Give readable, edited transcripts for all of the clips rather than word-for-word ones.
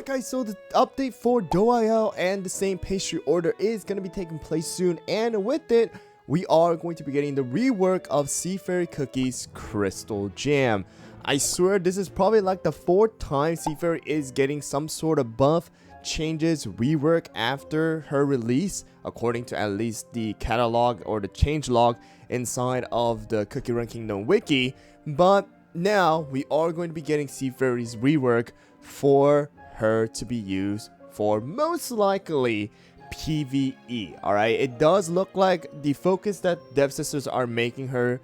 Alright guys, so the update for DoIL and the same pastry order is going to be taking place soon, and with it, we are going to be getting the rework of Sea Fairy Cookie's Crystal Jam. I swear this is probably like the 4th time Sea Fairy is getting some sort of buff, changes, rework after her release, according to at least the catalog or the changelog inside of the Cookie Run Kingdom wiki. But now we are going to be getting Sea Fairy's rework for her to be used for most likely PvE. Alright, it does look like the focus that Dev Sisters are making her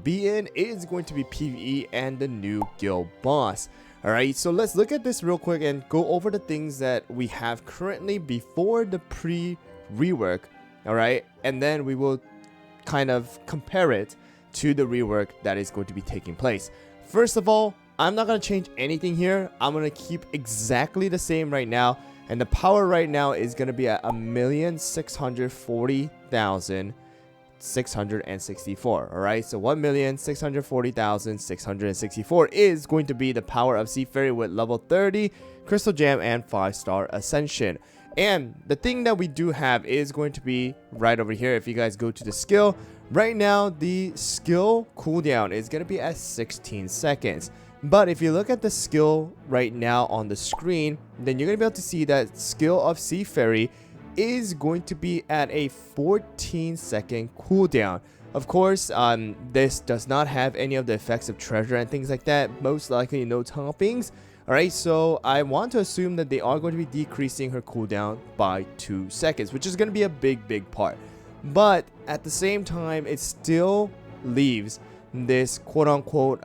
be in is going to be PvE and the new guild boss. Alright, so let's look at this real quick and go over the things that we have currently before the pre-rework. Alright, and then we will kind of compare it to the rework that is going to be taking place. First of all, I'm not going to change anything here. I'm going to keep exactly the same right now. And the power right now is going to be at 1,640,664. Alright, so 1,640,664 is going to be the power of Sea Fairy with level 30, Crystal Jam, and 5-star Ascension. And the thing that we do have is going to be right over here. If you guys go to the skill, right now the skill cooldown is going to be at 16 seconds. But if you look at the skill right now on the screen, then you're going to be able to see that skill of Sea Fairy is going to be at a 14-second cooldown. Of course, this does not have any of the effects of treasure and things like that. Most likely no toppings. Alright, so I want to assume that they are going to be decreasing her cooldown by 2 seconds, which is going to be a big part. But at the same time, it still leaves this quote-unquote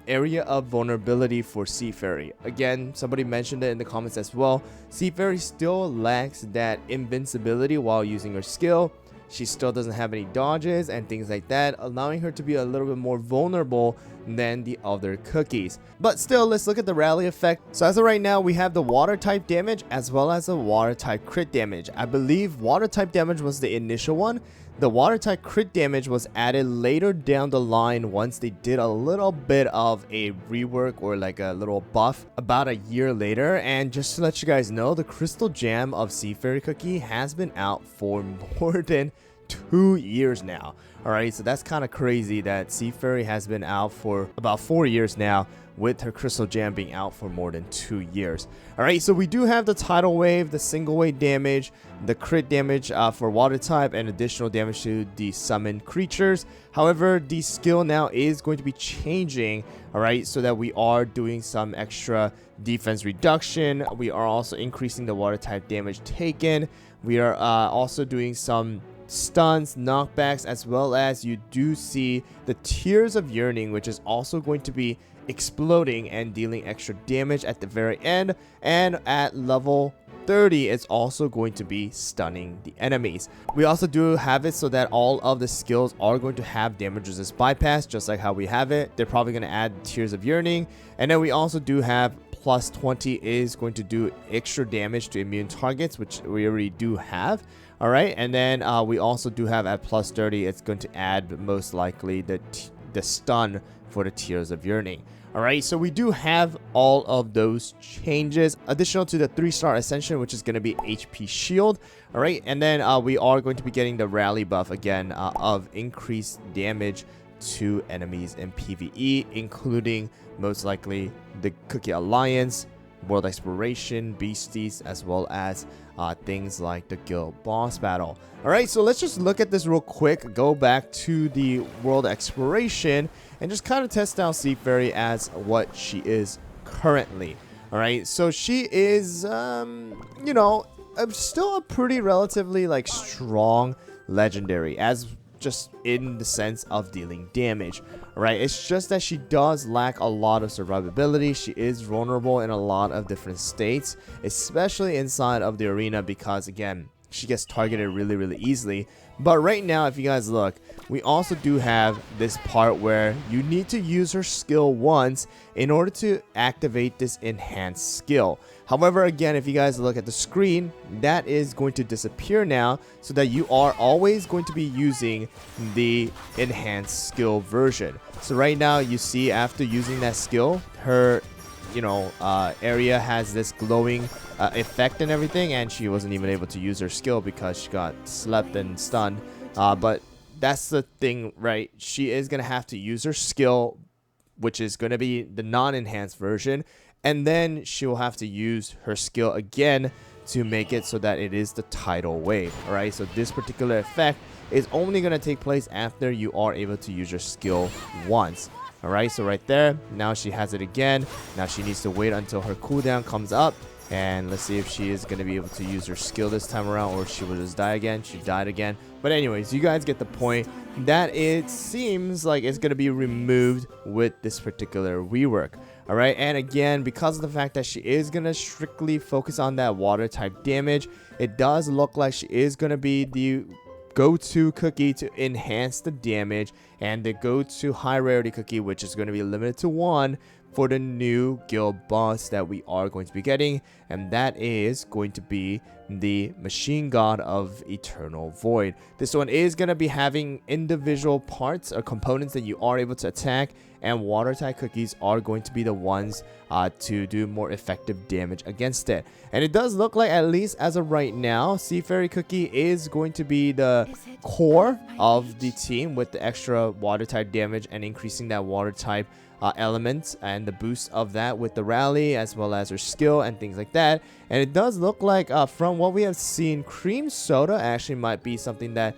area of vulnerability for Sea Fairy. Again, somebody mentioned it in the comments as well. Sea Fairy still lacks that invincibility while using her skill. She still doesn't have any dodges and things like that, allowing her to be a little bit more vulnerable than the other cookies. But still, let's look at the rally effect. So as of right now, we have the water type damage as well as the water type crit damage. I believe water type damage was the initial one. The water type crit damage was added later down the line once they did a little bit of a rework or like a little buff about a year later. And just to let you guys know, the Crystal Jam of Sea Fairy Cookie has been out for more than 2 years now. Alright, so that's kind of crazy that Sea Fairy has been out for about 4 years now, with her Crystal Jam being out for more than 2 years. Alright, so we do have the tidal wave, the single wave damage, the crit damage for water type, and additional damage to the summoned creatures. However, the skill now is going to be changing, alright, so that we are doing some extra defense reduction. We are also increasing the water type damage taken. We are also doing some stuns, knockbacks, as well as you do see the Tears of Yearning, which is also going to be exploding and dealing extra damage at the very end. And at level 30, it's also going to be stunning the enemies. We also do have it so that all of the skills are going to have damage resist bypass, just like how we have it. They're probably going to add Tears of Yearning. And then we also do have plus 20 is going to do extra damage to immune targets, which we already do have. Alright, and then we also do have at plus 30, it's going to add most likely the stun for the Tears of Yearning. Alright, so we do have all of those changes, additional to the 3-star Ascension, which is going to be HP Shield. Alright, and then we are going to be getting the Rally buff again of increased damage to enemies in PvE, including most likely the Cookie Alliance, World Exploration, Beasties, as well as things like the Guild Boss Battle. Alright, so let's just look at this real quick, go back to the World Exploration, and just kind of test out Sea Fairy as what she is currently. Alright, so she is, you know, still a pretty relatively like strong legendary, as just in the sense of dealing damage. Right, it's just that she does lack a lot of survivability. She is vulnerable in a lot of different states, especially inside of the arena, because again, she gets targeted really easily. But right now, if you guys look, we also do have this part where you need to use her skill once in order to activate this enhanced skill. However, again, if you guys look at the screen, that is going to disappear now, so that you are always going to be using the enhanced skill version. So right now, you see after using that skill, her area has this glowing effect and everything, and she wasn't even able to use her skill because she got slept and stunned. But that's the thing, right? She is gonna have to use her skill, which is going to be the non-enhanced version, and then she will have to use her skill again to make it so that it is the tidal wave. All right, so this particular effect is only going to take place after you are able to use your skill once. All right, so right there, now she has it again. Now she needs to wait until her cooldown comes up, and let's see if she is going to be able to use her skill this time around, or she will just die again. She died again. But anyways, you guys get the point that it seems like it's going to be removed with this particular rework. All right, and again, because of the fact that she is going to strictly focus on that water type damage, it does look like she is going to be the go-to cookie to enhance the damage, and the go-to high rarity cookie, which is going to be limited to 1 for the new guild boss that we are going to be getting, and that is going to be the Machine God of Eternal Void. This one is going to be having individual parts or components that you are able to attack, and water type cookies are going to be the ones to do more effective damage against it. And it does look like, at least as of right now, Sea Fairy Cookie is going to be the core of the team with the extra water type damage and increasing that water type elements and the boost of that with the rally, as well as her skill and things like that. And it does look like from what we have seen, Cream Soda actually might be something that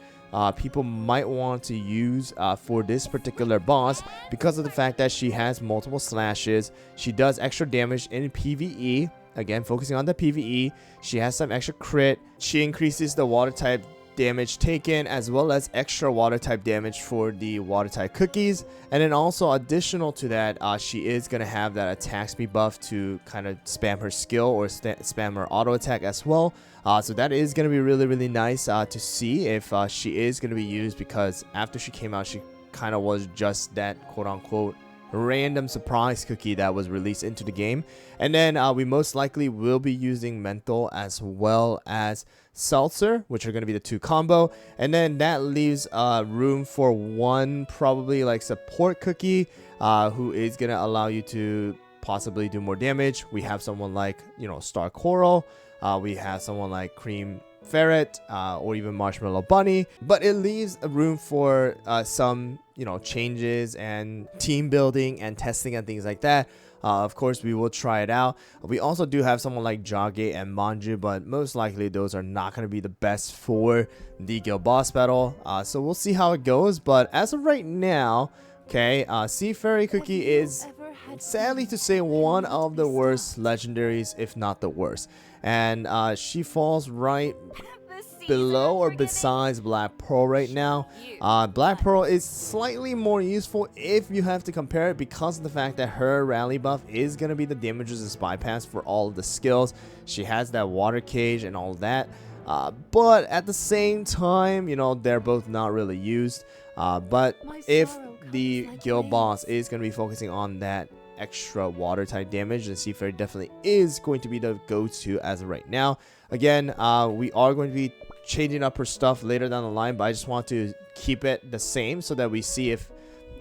people might want to use for this particular boss, because of the fact that she has multiple slashes. She does extra damage in PvE, again focusing on the PvE. She has some extra crit. She increases the water type damage taken, as well as extra water type damage for the water type cookies. And then also additional to that, she is going to have that attack speed buff to kind of spam her skill or spam her auto attack as well. So that is going to be really nice to see if she is going to be used, because after she came out, she kind of was just that quote-unquote random surprise cookie that was released into the game. And then we most likely will be using Menthol as well as Seltzer, which are going to be the 2 combo. And then that leaves room for one probably like support cookie who is going to allow you to possibly do more damage. We have someone like, Star Coral. We have someone like Cream Ferret or even Marshmallow Bunny, but it leaves a room for some changes and team building and testing and things like that. Of course, we will try it out. We also do have someone like Jage and Manju, but most likely those are not going to be the best for the guild boss battle. So we'll see how it goes. But as of right now, okay, Sea Fairy Cookie is, sadly to say, one of the worst legendaries, if not the worst. And she falls right below or besides Black Pearl right now. Black Pearl is slightly more useful if you have to compare it, because of the fact that her rally buff is going to be the damage resist bypass for all of the skills. She has that water cage and all that. But at the same time, they're both not really used. But if the guild boss is going to be focusing on that extra water type damage, then Sea Fairy definitely is going to be the go-to as of right now. Again, we are going to be changing up her stuff later down the line, but I just want to keep it the same so that we see if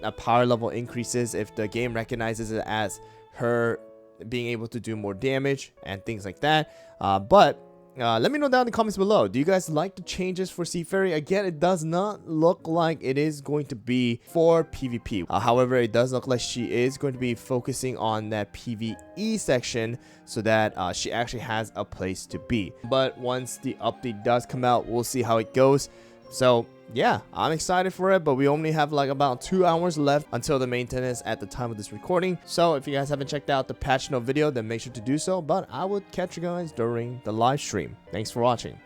a power level increases, if the game recognizes it as her being able to do more damage and things like that. But let me know down in the comments below. Do you guys like the changes for Sea Fairy? Again, it does not look like it is going to be for PvP. However, it does look like she is going to be focusing on that PvE section so that she actually has a place to be. But once the update does come out, we'll see how it goes. So yeah, I'm excited for it, but we only have like about 2 hours left until the maintenance at the time of this recording. So if you guys haven't checked out the patch note video, then make sure to do so. But I would catch you guys during the live stream. Thanks for watching.